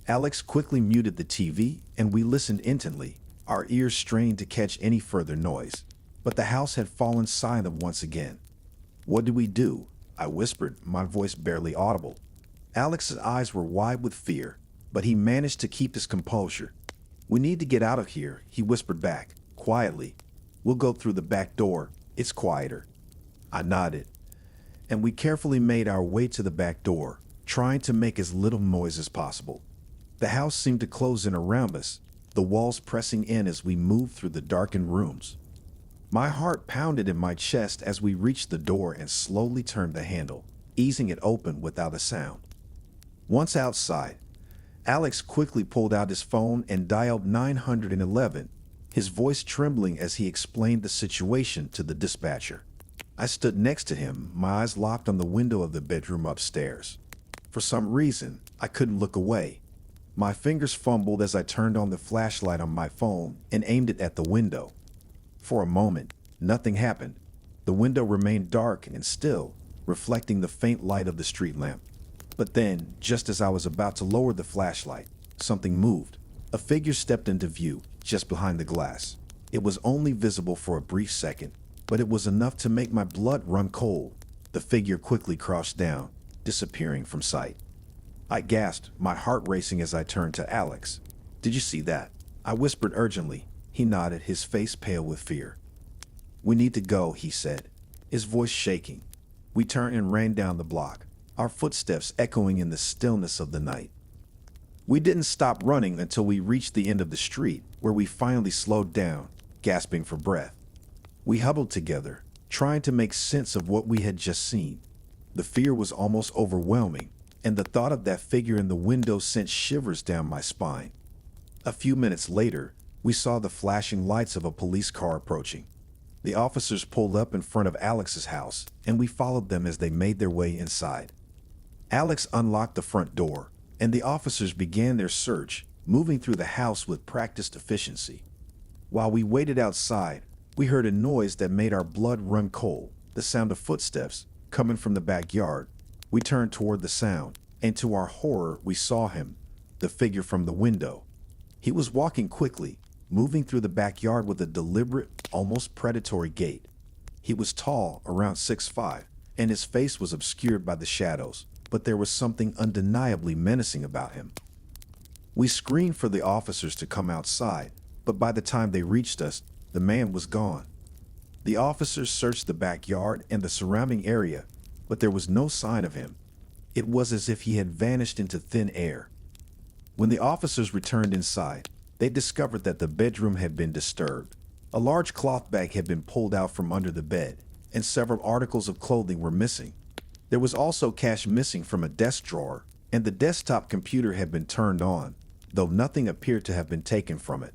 A: Alex quickly muted the TV, and we listened intently, our ears strained to catch any further noise. But the house had fallen silent once again. "What do we do?" I whispered, my voice barely audible. Alex's eyes were wide with fear, but he managed to keep his composure. "We need to get out of here," he whispered back, quietly. "We'll go through the back door. It's quieter." I nodded, and we carefully made our way to the back door, trying to make as little noise as possible. The house seemed to close in around us, the walls pressing in as we moved through the darkened rooms. My heart pounded in my chest as we reached the door and slowly turned the handle, easing it open without a sound. Once outside, Alex quickly pulled out his phone and dialed 911, his voice trembling as he explained the situation to the dispatcher. I stood next to him, my eyes locked on the window of the bedroom upstairs. For some reason, I couldn't look away. My fingers fumbled as I turned on the flashlight on my phone and aimed it at the window. For a moment, nothing happened. The window remained dark and still, reflecting the faint light of the street lamp. But then, just as I was about to lower the flashlight, something moved. A figure stepped into view, just behind the glass. It was only visible for a brief second, but it was enough to make my blood run cold. The figure quickly crouched down, disappearing from sight. I gasped, my heart racing as I turned to Alex. "Did you see that?" I whispered urgently. He nodded, his face pale with fear. "We need to go," he said, his voice shaking. We turned and ran down the block, our footsteps echoing in the stillness of the night. We didn't stop running until we reached the end of the street, where we finally slowed down, gasping for breath. We huddled together, trying to make sense of what we had just seen. The fear was almost overwhelming, and the thought of that figure in the window sent shivers down my spine. A few minutes later, we saw the flashing lights of a police car approaching. The officers pulled up in front of Alex's house, and we followed them as they made their way inside. Alex unlocked the front door, and the officers began their search, moving through the house with practiced efficiency. While we waited outside, we heard a noise that made our blood run cold, the sound of footsteps coming from the backyard. We turned toward the sound, and to our horror, we saw him, the figure from the window. He was walking quickly, moving through the backyard with a deliberate, almost predatory gait. He was tall, around 6'5", and his face was obscured by the shadows, but there was something undeniably menacing about him. We screamed for the officers to come outside, but by the time they reached us, the man was gone. The officers searched the backyard and the surrounding area, but there was no sign of him. It was as if he had vanished into thin air. When the officers returned inside, they discovered that the bedroom had been disturbed. A large cloth bag had been pulled out from under the bed, and several articles of clothing were missing. There was also cash missing from a desk drawer, and the desktop computer had been turned on, though nothing appeared to have been taken from it.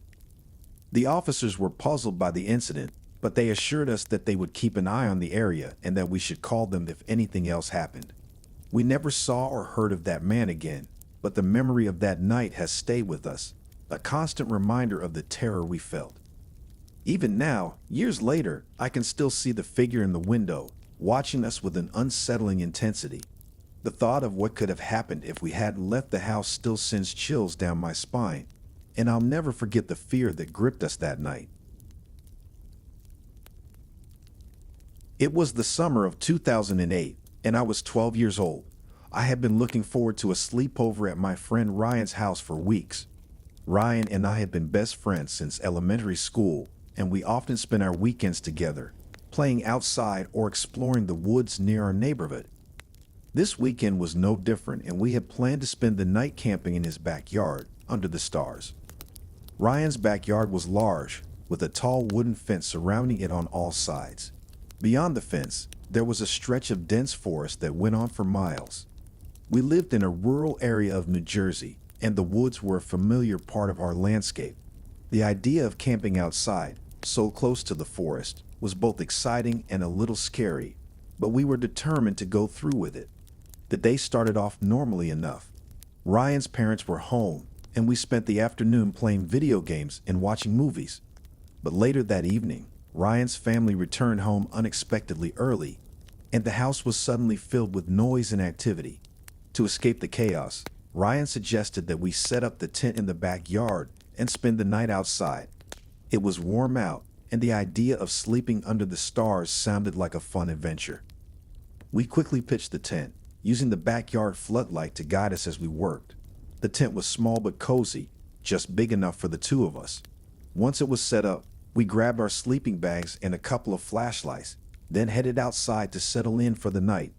A: The officers were puzzled by the incident, but they assured us that they would keep an eye on the area and that we should call them if anything else happened. We never saw or heard of that man again, but the memory of that night has stayed with us. a constant reminder of the terror we felt. Even now, years later, I can still see the figure in the window, watching us with an unsettling intensity. The thought of what could have happened if we hadn't left the house still sends chills down my spine, and I'll never forget the fear that gripped us that night. It was the summer of 2008, and I was 12 years old. I had been looking forward to a sleepover at my friend Ryan's house for weeks. Ryan and I had been best friends since elementary school, and we often spent our weekends together, playing outside or exploring the woods near our neighborhood. This weekend was no different, and we had planned to spend the night camping in his backyard, under the stars. Ryan's backyard was large, with a tall wooden fence surrounding it on all sides. Beyond the fence, there was a stretch of dense forest that went on for miles. We lived in a rural area of New Jersey, and the woods were a familiar part of our landscape. The idea of camping outside, so close to the forest, was both exciting and a little scary, but we were determined to go through with it. The day started off normally enough. Ryan's parents were home, and we spent the afternoon playing video games and watching movies. But later that evening, Ryan's family returned home unexpectedly early, and the house was suddenly filled with noise and activity. To escape the chaos, Ryan suggested that we set up the tent in the backyard and spend the night outside. It was warm out, and the idea of sleeping under the stars sounded like a fun adventure. We quickly pitched the tent, using the backyard floodlight to guide us as we worked. The tent was small but cozy, just big enough for the two of us. Once it was set up, we grabbed our sleeping bags and a couple of flashlights, then headed outside to settle in for the night.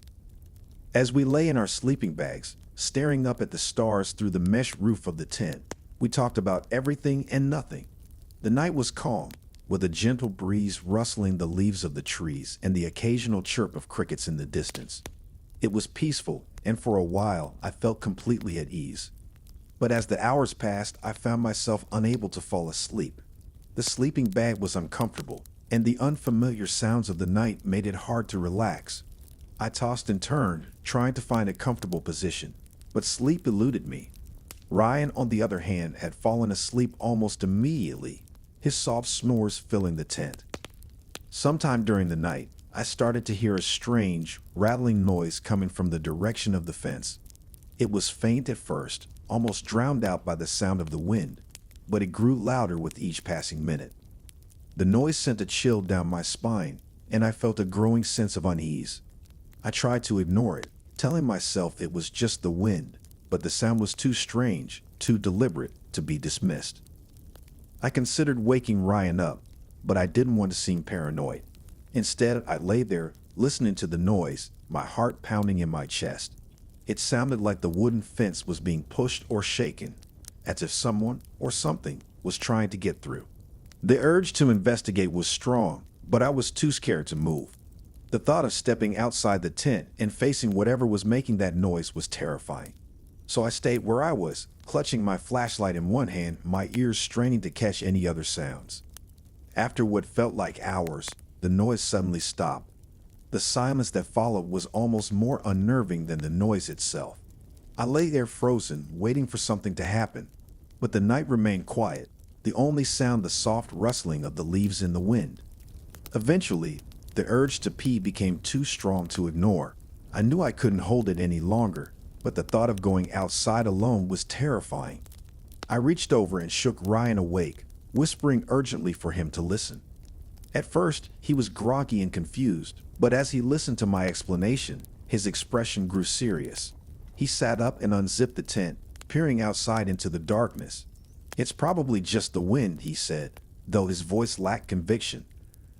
A: As we lay in our sleeping bags, staring up at the stars through the mesh roof of the tent, we talked about everything and nothing. The night was calm, with a gentle breeze rustling the leaves of the trees and the occasional chirp of crickets in the distance. It was peaceful, and for a while I felt completely at ease. But as the hours passed, I found myself unable to fall asleep. The sleeping bag was uncomfortable, and the unfamiliar sounds of the night made it hard to relax. I tossed and turned, trying to find a comfortable position, but sleep eluded me. Ryan, on the other hand, had fallen asleep almost immediately, his soft snores filling the tent. Sometime during the night, I started to hear a strange, rattling noise coming from the direction of the fence. It was faint at first, almost drowned out by the sound of the wind, but it grew louder with each passing minute. The noise sent a chill down my spine, and I felt a growing sense of unease. I tried to ignore it, telling myself it was just the wind, but the sound was too strange, too deliberate to be dismissed. I considered waking Ryan up, but I didn't want to seem paranoid. Instead, I lay there, listening to the noise, my heart pounding in my chest. It sounded like the wooden fence was being pushed or shaken, as if someone or something was trying to get through. The urge to investigate was strong, but I was too scared to move. The thought of stepping outside the tent and facing whatever was making that noise was terrifying. So I stayed where I was, clutching my flashlight in one hand, my ears straining to catch any other sounds. After what felt like hours, the noise suddenly stopped. The silence that followed was almost more unnerving than the noise itself. I lay there frozen, waiting for something to happen, but the night remained quiet, the only sound the soft rustling of the leaves in the wind. Eventually, the urge to pee became too strong to ignore. I knew I couldn't hold it any longer, but the thought of going outside alone was terrifying. I reached over and shook Ryan awake, whispering urgently for him to listen. At first, he was groggy and confused, but as he listened to my explanation, his expression grew serious. He sat up and unzipped the tent, peering outside into the darkness. "It's probably just the wind," he said, though his voice lacked conviction.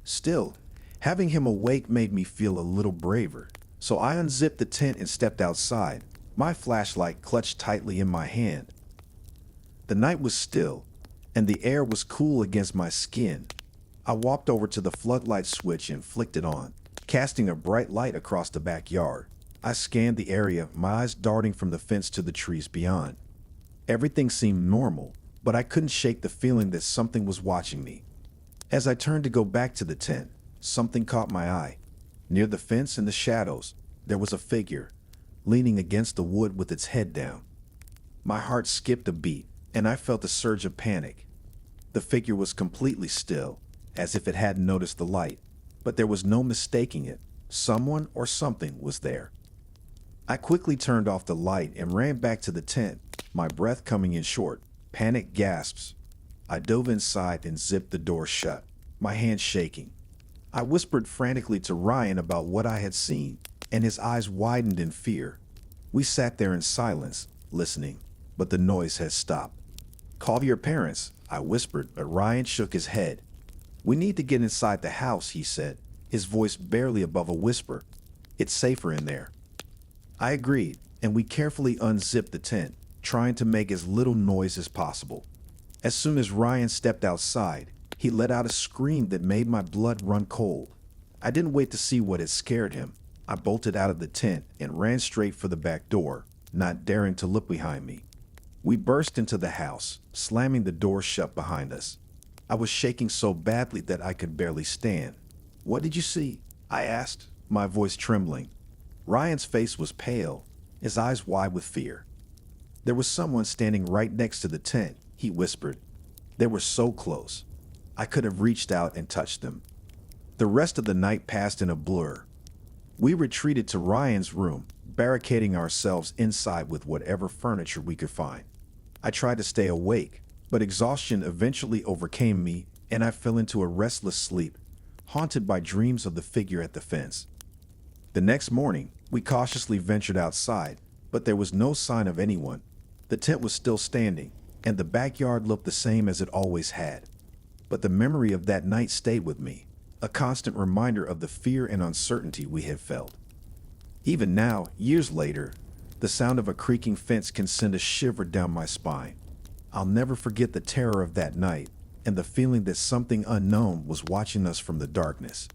A: Still, having him awake made me feel a little braver, so I unzipped the tent and stepped outside, my flashlight clutched tightly in my hand. The night was still, and the air was cool against my skin. I walked over to the floodlight switch and flicked it on, casting a bright light across the backyard. I scanned the area, my eyes darting from the fence to the trees beyond. Everything seemed normal, but I couldn't shake the feeling that something was watching me. As I turned to go back to the tent, something caught my eye. Near the fence in the shadows, there was a figure, leaning against the wood with its head down. My heart skipped a beat, and I felt a surge of panic. The figure was completely still, as if it hadn't noticed the light, but there was no mistaking it. Someone or something was there. I quickly turned off the light and ran back to the tent, my breath coming in short, panic gasps. I dove inside and zipped the door shut, my hands shaking. I whispered frantically to Ryan about what I had seen, and his eyes widened in fear. We sat there in silence, listening, but the noise had stopped. "Call your parents," I whispered, but Ryan shook his head. "We need to get inside the house," he said, his voice barely above a whisper. "It's safer in there." I agreed, and we carefully unzipped the tent, trying to make as little noise as possible. As soon as Ryan stepped outside, he let out a scream that made my blood run cold. I didn't wait to see what had scared him. I bolted out of the tent and ran straight for the back door, not daring to look behind me. We burst into the house, slamming the door shut behind us. I was shaking so badly that I could barely stand. "What did you see?" I asked, my voice trembling. Ryan's face was pale, his eyes wide with fear. "There was someone standing right next to the tent," he whispered. "They were so close. I could have reached out and touched them." The rest of the night passed in a blur. We retreated to Ryan's room, barricading ourselves inside with whatever furniture we could find. I tried to stay awake, but exhaustion eventually overcame me, and I fell into a restless sleep, haunted by dreams of the figure at the fence. The next morning, we cautiously ventured outside, but there was no sign of anyone. The tent was still standing, and the backyard looked the same as it always had. But the memory of that night stayed with me, a constant reminder of the fear and uncertainty we had felt. Even now, years later, the sound of a creaking fence can send a shiver down my spine. I'll never forget the terror of that night and the feeling that something unknown was watching us from the darkness.